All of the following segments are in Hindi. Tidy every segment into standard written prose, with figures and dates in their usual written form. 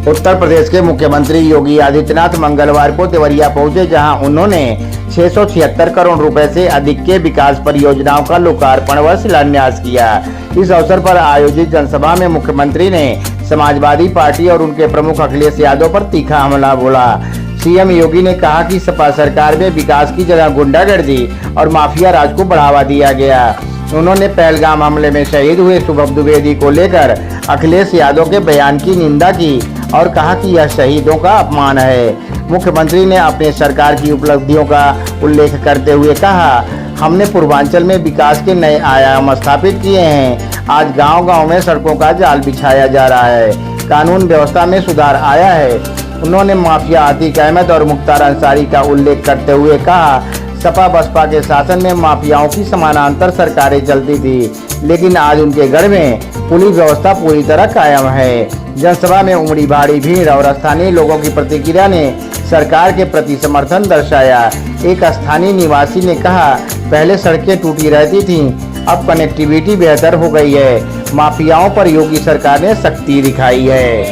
उत्तर प्रदेश के मुख्यमंत्री योगी आदित्यनाथ मंगलवार को देवरिया पहुंचे, जहां उन्होंने 676 करोड़ रुपए से अधिक के विकास परियोजनाओं का लोकार्पण व शिलान्यास किया। इस अवसर पर आयोजित जनसभा में मुख्यमंत्री ने समाजवादी पार्टी और उनके प्रमुख अखिलेश यादव पर तीखा हमला बोला। सीएम योगी ने कहा कि सपा सरकार में विकास की जगह गुंडागर्दी और माफिया राज को बढ़ावा दिया गया। उन्होंने पहलगाम हमले में शहीद हुए शुभम द्विवेदी को लेकर अखिलेश यादव के बयान की निंदा की और कहा कि यह शहीदों का अपमान है। मुख्यमंत्री ने अपने सरकार की उपलब्धियों का उल्लेख करते हुए कहा, हमने पूर्वांचल में विकास के नए आयाम स्थापित किए हैं। आज गांव-गांव में सड़कों का जाल बिछाया जा रहा है, कानून व्यवस्था में सुधार आया है। उन्होंने माफिया आतिक अहमद और मुख्तार अंसारी का उल्लेख करते हुए कहा, सपा बसपा के शासन में माफियाओं की समानांतर सरकारें चलती थी, लेकिन आज उनके गढ़ में पुलिस व्यवस्था पूरी तरह कायम है। जनसभा में उमड़ी भारी भीड़ और स्थानीय लोगों की प्रतिक्रिया ने सरकार के प्रति समर्थन दर्शाया। एक स्थानीय निवासी ने कहा, पहले सड़कें टूटी रहती थीं, अब कनेक्टिविटी बेहतर हो गई है। माफियाओं पर योगी सरकार ने सख्ती दिखाई है।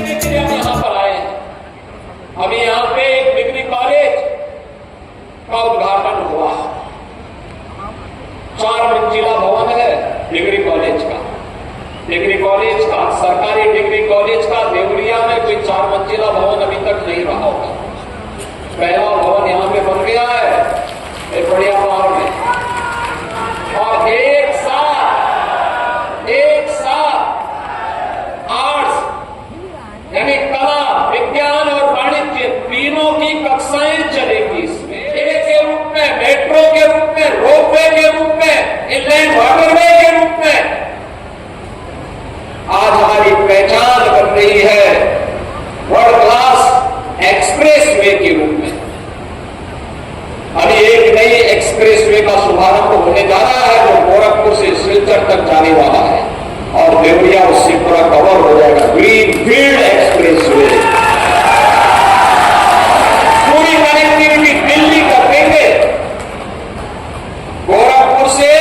अभी यहाँ पे एक डिग्री कॉलेज का उद्घाटन हुआ। 4 मंजिला भवन है डिग्री कॉलेज का। सरकारी डिग्री कॉलेज का देवरिया में कोई 4 मंजिला भवन अभी तक नहीं रहा होगा। पहला भवन यहाँ पे बन गया है बढ़िया बाहर में, और एक साथ आर्ट्स यानी कला, विज्ञान और वाणिज्य तीनों की कक्षाएं चलेगी इसमें। एक के रूप में, मेट्रो के रूप में, रोपवे के रूप में, इनलैंड वाटरवे के रूप में आज हमारी पहचान बन रही है वर्ल्ड क्लास एक्सप्रेस वे के रूप में। अभी एक नई एक्सप्रेस वे का शुभारंभ होने जा रहा है जो गोरखपुर से सिलचर तक जाने वाला है, और देवरिया उससे पूरा कवर हो जाएगा। ग्रीन फील्ड एक्सप्रेस वे पूरी कनेक्टिविटी दिल्ली कर देंगे। गोरखपुर से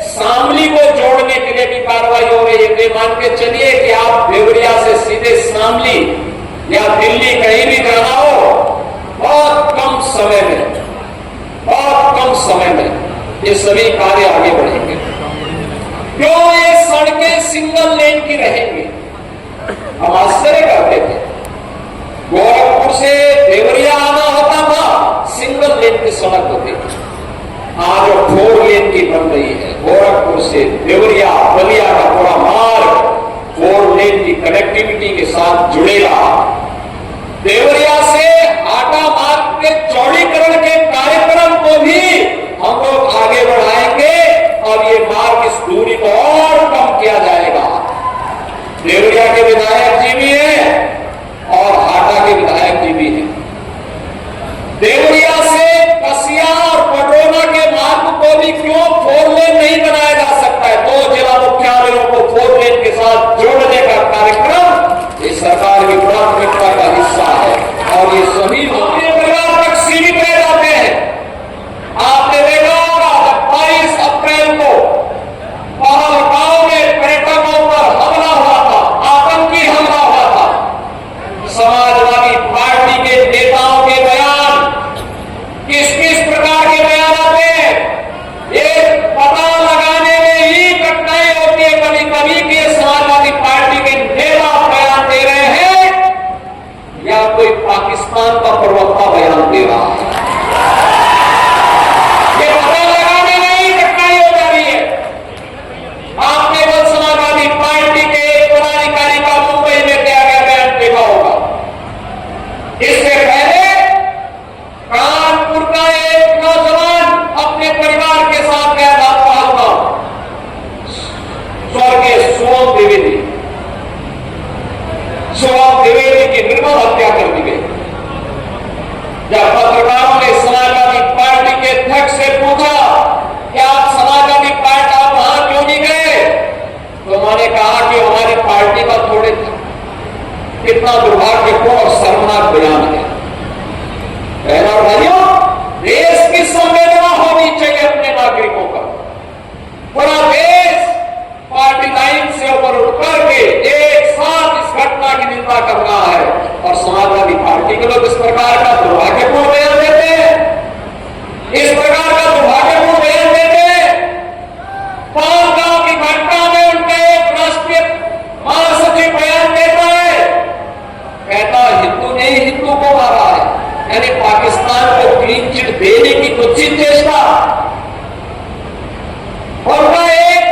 शामली को जोड़ने के लिए भी कार्रवाई हो रही है। ये मान के चलिए कि आप देवरिया से सीधे शामली या दिल्ली कहीं भी जाना हो, बहुत कम समय में ये सभी कार्य आगे बढ़ेंगे। क्यों ये सड़कें सिंगल लेन की रहेंगी? हम आश्चर्य करते थे, गोरखपुर से देवरिया आना होता था, सिंगल लेन की सड़क होती थी। आज 4 लेन की बन रही है। गोरखपुर से देवरिया बलिया का पूरा मार्ग 4 लेन की कनेक्टिविटी के साथ जुड़ेगा। देवरिया से हाटा मार्ग के चौड़ीकरण के कार्यक्रम को भी हम लोग आगे बढ़ाएंगे और ये मार्ग इस दूरी को और कम किया जाएगा। देवरिया के विधायक जी भी हैं और हाटा के विधायक जी भी हैं। देवरिया से कसिया और पटोना के मार्ग को भी क्यों 4 लेन नहीं बनाया जा सकता है? 2 जिला मुख्यालयों को 4 लेन के साथ जोड़ने का कार्यक्रम इस सरकार की प्राथमिकता का हिस्सा है, और ये सभी अपने परिवार तक सीमित रह जाते हैं। आपने देखा होगा जब 22 अप्रैल को पहलगाम में पर्यटकों पर हमला हुआ था, आतंकी हमला हुआ था, समाजवादी पार्टी के नेताओं के बयान किस प्रकार के बयान आते हैं, ये पता लगाने में ही कठिनाई होती है कभी कि समाजवादी पार्टी के नेता बयान दे रहे हैं या कोई पाकिस्तान का प्रवक्ता बयान दे रहा है। ये पता लगाने में ही कठिनाई हो जा रही है। आपने बल समाजवादी पार्टी के एक पदाधिकारी का मुंबई में किया गया बयान देखा होगा। इससे पहले कानपुर का एक नौजवान अपने परिवार के साथ गया था पहलगाम, स्वर्गीय शुभम द्विवेदी की निर्मम हत्या कर दी गई। जब पत्रकारों ने समाजवादी पार्टी के अध्यक्ष से पूछा कि आप समाजवादी पार्टी आप वहां क्यों नहीं गए, तो उन्होंने कहा कि हमारी पार्टी का थोड़े था। कितना दुर्भाग्यपूर्ण और शर्मनाक बयान है। बहनों और भाइयों, देश की संवेदना होनी चाहिए अपने नागरिकों का। पूरा देश पार्टी लाइन से ऊपर उठ करके एक साथ इस घटना की निंदा कर रहा है और पार्टी के लोग इस प्रकार का दुर्भाग्यपूर्ण बयान देते हैं, इस प्रकार का दुर्भाग्यपूर्ण बयान देते हैं। 5 गांव की घटना में उनका एक राष्ट्रीय महासचिव बयान देता है, कहता हिंदू ने ही हिंदू को मारा है, यानी पाकिस्तान को क्लीन चिट देने की कुछ चेष्टा। उनका एक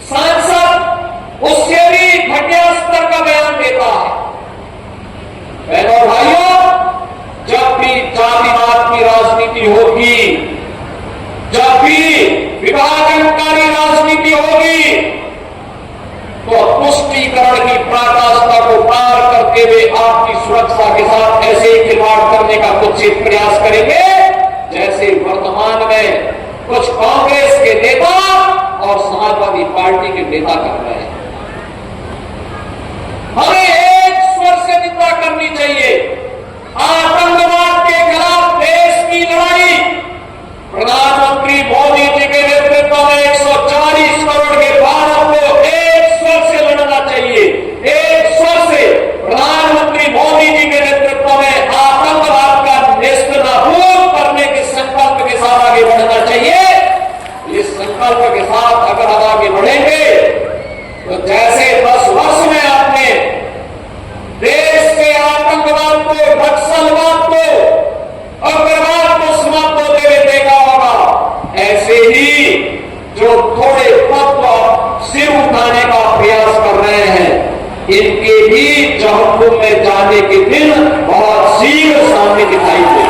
सांसद उससे भी घटिया स्तर का बयान देता है। बहनों भाइयों, जब भी जातिवाद की राजनीति होगी, जब भी विभाजनकारी राजनीति होगी, तो तुष्टीकरण की पराकाष्ठा को पार करते हुए आपकी सुरक्षा के साथ ऐसे ही खिलवाड़ करने का कुछ प्रयास करेंगे जैसे वर्तमान में कुछ कांग्रेस के नेता और समाजवादी पार्टी के नेता कर रहे हैं। हमें एक स्वर से निंदा करनी चाहिए। आतंकवाद के खिलाफ देश की लड़ाई प्रधानमंत्री मोदी जी के नेतृत्व में 140 करोड़ के भारत को एक स्वर से लड़ना चाहिए। एक स्वर से प्रधानमंत्री मोदी जी के नेतृत्व में आतंकवाद का नेस्तनाबूद करने के संकल्प के साथ आगे बढ़ना चाहिए। इस संकल्प के साथ अगर हम आगे बढ़ेंगे तो जैसे 10 वर्ष में आपने देश के आतंकवाद को, नक्सलवाद को, उग्रवाद को समाप्त होते हुए देखा होगा, ऐसे ही जो थोड़े तत्व सिर उठाने का प्रयास कर रहे हैं, इनके भी जहन्नुम में जाने के दिन बहुत शीघ्र सामने दिखाई दे।